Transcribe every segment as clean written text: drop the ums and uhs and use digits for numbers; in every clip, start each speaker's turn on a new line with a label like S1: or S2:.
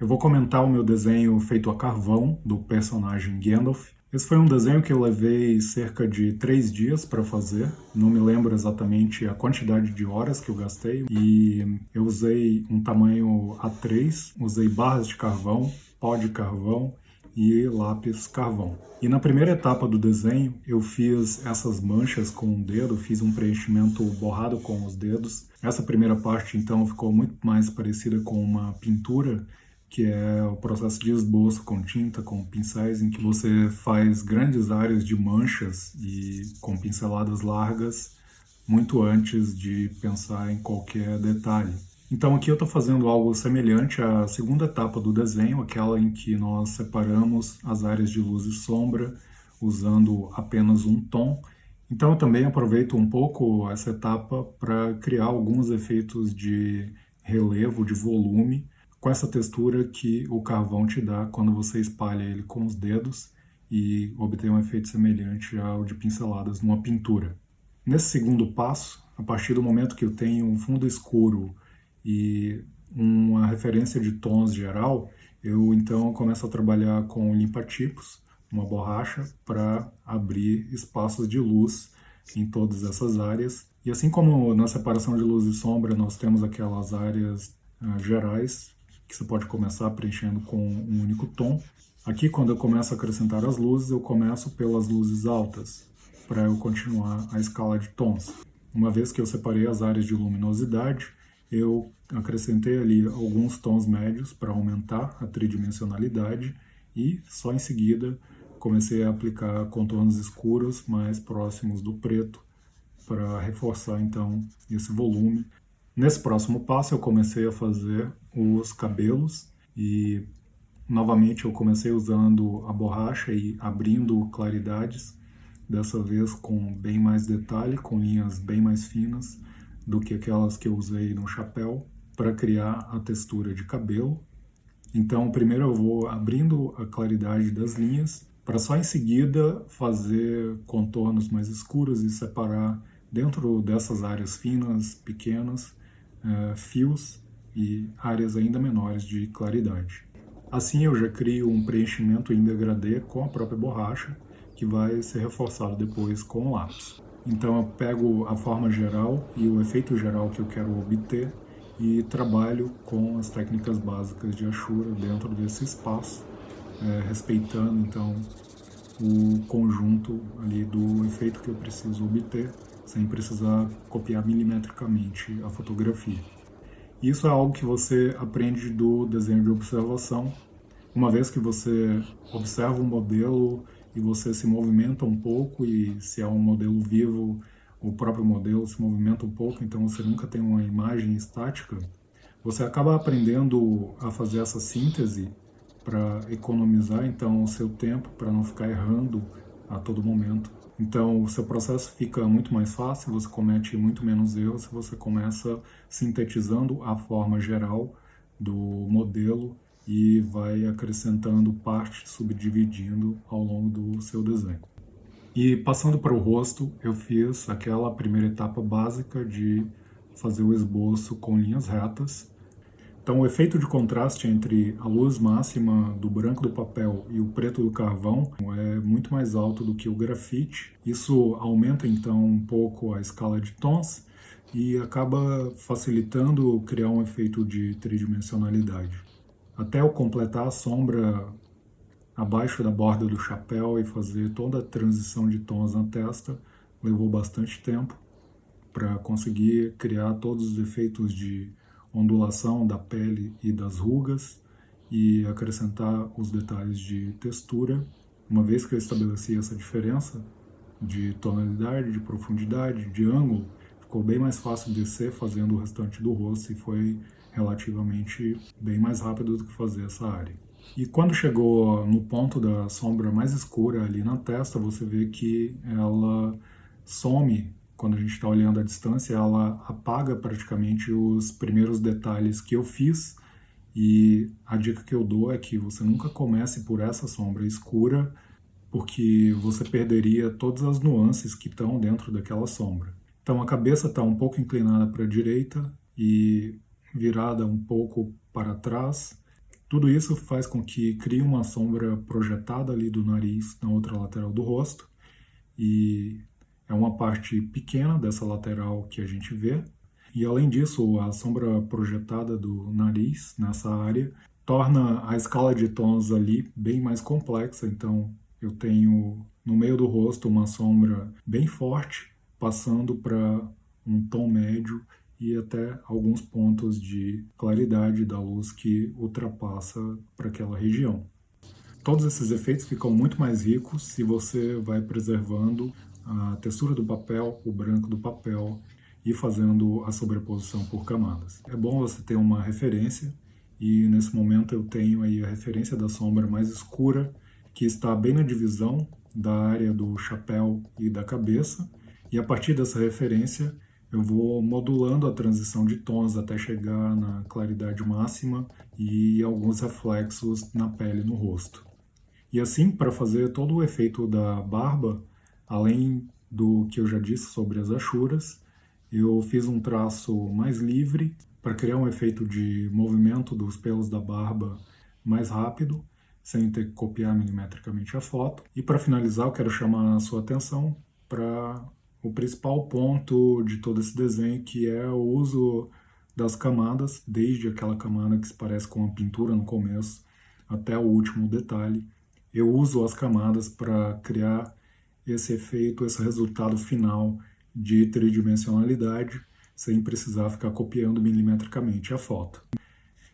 S1: Eu vou comentar o meu desenho feito a carvão do personagem Gandalf. Esse foi um desenho que eu levei cerca de 3 dias para fazer. Não me lembro exatamente a quantidade de horas que eu gastei. E eu usei um tamanho A3, usei barras de carvão, pó de carvão e lápis carvão. E na primeira etapa do desenho, eu fiz essas manchas com o dedo, fiz um preenchimento borrado com os dedos. Essa primeira parte, então, ficou muito mais parecida com uma pintura, que é o processo de esboço com tinta, com pincéis, em que você faz grandes áreas de manchas e com pinceladas largas, muito antes de pensar em qualquer detalhe. Então aqui eu estou fazendo algo semelhante à segunda etapa do desenho, aquela em que nós separamos as áreas de luz e sombra usando apenas um tom. Então eu também aproveito um pouco essa etapa para criar alguns efeitos de relevo, de volume, com essa textura que o carvão te dá quando você espalha ele com os dedos e obtém um efeito semelhante ao de pinceladas numa pintura. Nesse segundo passo, a partir do momento que eu tenho um fundo escuro e uma referência de tons geral, eu então começo a trabalhar com limpa-tipos, uma borracha, para abrir espaços de luz em todas essas áreas. E assim como na separação de luz e sombra nós temos aquelas áreas gerais, que você pode começar preenchendo com um único tom, aqui quando eu começo a acrescentar as luzes, eu começo pelas luzes altas, para eu continuar a escala de tons. Uma vez que eu separei as áreas de luminosidade, eu acrescentei ali alguns tons médios para aumentar a tridimensionalidade e só em seguida comecei a aplicar contornos escuros mais próximos do preto para reforçar então esse volume. Nesse próximo passo eu comecei a fazer os cabelos e novamente eu comecei usando a borracha e abrindo claridades, dessa vez com bem mais detalhe, com linhas bem mais finas do que aquelas que eu usei no chapéu, para criar a textura de cabelo. Então primeiro eu vou abrindo a claridade das linhas, para só em seguida fazer contornos mais escuros e separar dentro dessas áreas finas, pequenas, fios e áreas ainda menores de claridade. Assim eu já crio um preenchimento em degradê com a própria borracha, que vai ser reforçado depois com o lápis. Então eu pego a forma geral e o efeito geral que eu quero obter e trabalho com as técnicas básicas de Ashura dentro desse espaço, respeitando então o conjunto ali do efeito que eu preciso obter, sem precisar copiar milimetricamente a fotografia. Isso é algo que você aprende do desenho de observação. Uma vez que você observa um modelo e você se movimenta um pouco, e se é um modelo vivo, o próprio modelo se movimenta um pouco, então você nunca tem uma imagem estática, você acaba aprendendo a fazer essa síntese para economizar então o seu tempo, para não ficar errando a todo momento. Então o seu processo fica muito mais fácil, você comete muito menos erros se você começa sintetizando a forma geral do modelo e vai acrescentando partes, subdividindo ao longo do seu desenho. E passando para o rosto, eu fiz aquela primeira etapa básica de fazer o esboço com linhas retas. Então o efeito de contraste entre a luz máxima do branco do papel e o preto do carvão é muito mais alto do que o grafite. Isso aumenta então um pouco a escala de tons e acaba facilitando criar um efeito de tridimensionalidade. Até eu completar a sombra abaixo da borda do chapéu e fazer toda a transição de tons na testa, levou bastante tempo para conseguir criar todos os efeitos de ondulação da pele e das rugas e acrescentar os detalhes de textura. Uma vez que eu estabeleci essa diferença de tonalidade, de profundidade, de ângulo, ficou bem mais fácil descer fazendo o restante do rosto e foi relativamente bem mais rápido do que fazer essa área. E quando chegou no ponto da sombra mais escura ali na testa, você vê que ela some. Quando a gente está olhando à distância, ela apaga praticamente os primeiros detalhes que eu fiz, e a dica que eu dou é que você nunca comece por essa sombra escura, porque você perderia todas as nuances que estão dentro daquela sombra. Então a cabeça está um pouco inclinada para a direita e virada um pouco para trás, Tudo isso faz com que crie uma sombra projetada ali do nariz na outra lateral do rosto, e é uma parte pequena dessa lateral que a gente vê. E além disso, a sombra projetada do nariz nessa área torna a escala de tons ali bem mais complexa. Então eu tenho no meio do rosto uma sombra bem forte, passando para um tom médio e até alguns pontos de claridade da luz que ultrapassa para aquela região. Todos esses efeitos ficam muito mais ricos se você vai preservando a textura do papel, o branco do papel, e fazendo a sobreposição por camadas. É bom você ter uma referência, e nesse momento eu tenho aí a referência da sombra mais escura, que está bem na divisão da área do chapéu e da cabeça, e a partir dessa referência eu vou modulando a transição de tons até chegar na claridade máxima e alguns reflexos na pele e no rosto. E assim, para fazer todo o efeito da barba, além do que eu já disse sobre as achuras, eu fiz um traço mais livre para criar um efeito de movimento dos pelos da barba mais rápido, sem ter que copiar milimetricamente a foto. E para finalizar, eu quero chamar a sua atenção para o principal ponto de todo esse desenho, que é o uso das camadas, desde aquela camada que se parece com uma pintura no começo até o último detalhe. Eu uso as camadas para criar esse efeito, esse resultado final de tridimensionalidade, sem precisar ficar copiando milimetricamente a foto.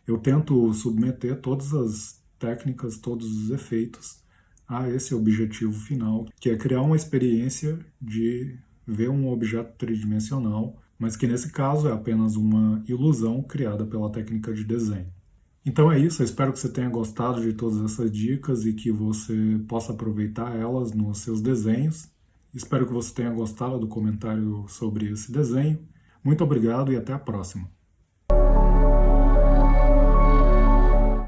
S1: Eu tento submeter todas as técnicas, todos os efeitos a esse objetivo final, que é criar uma experiência de ver um objeto tridimensional, mas que nesse caso é apenas uma ilusão criada pela técnica de desenho. Então é isso, eu espero que você tenha gostado de todas essas dicas e que você possa aproveitar elas nos seus desenhos. Espero que você tenha gostado do comentário sobre esse desenho. Muito obrigado e até a próxima.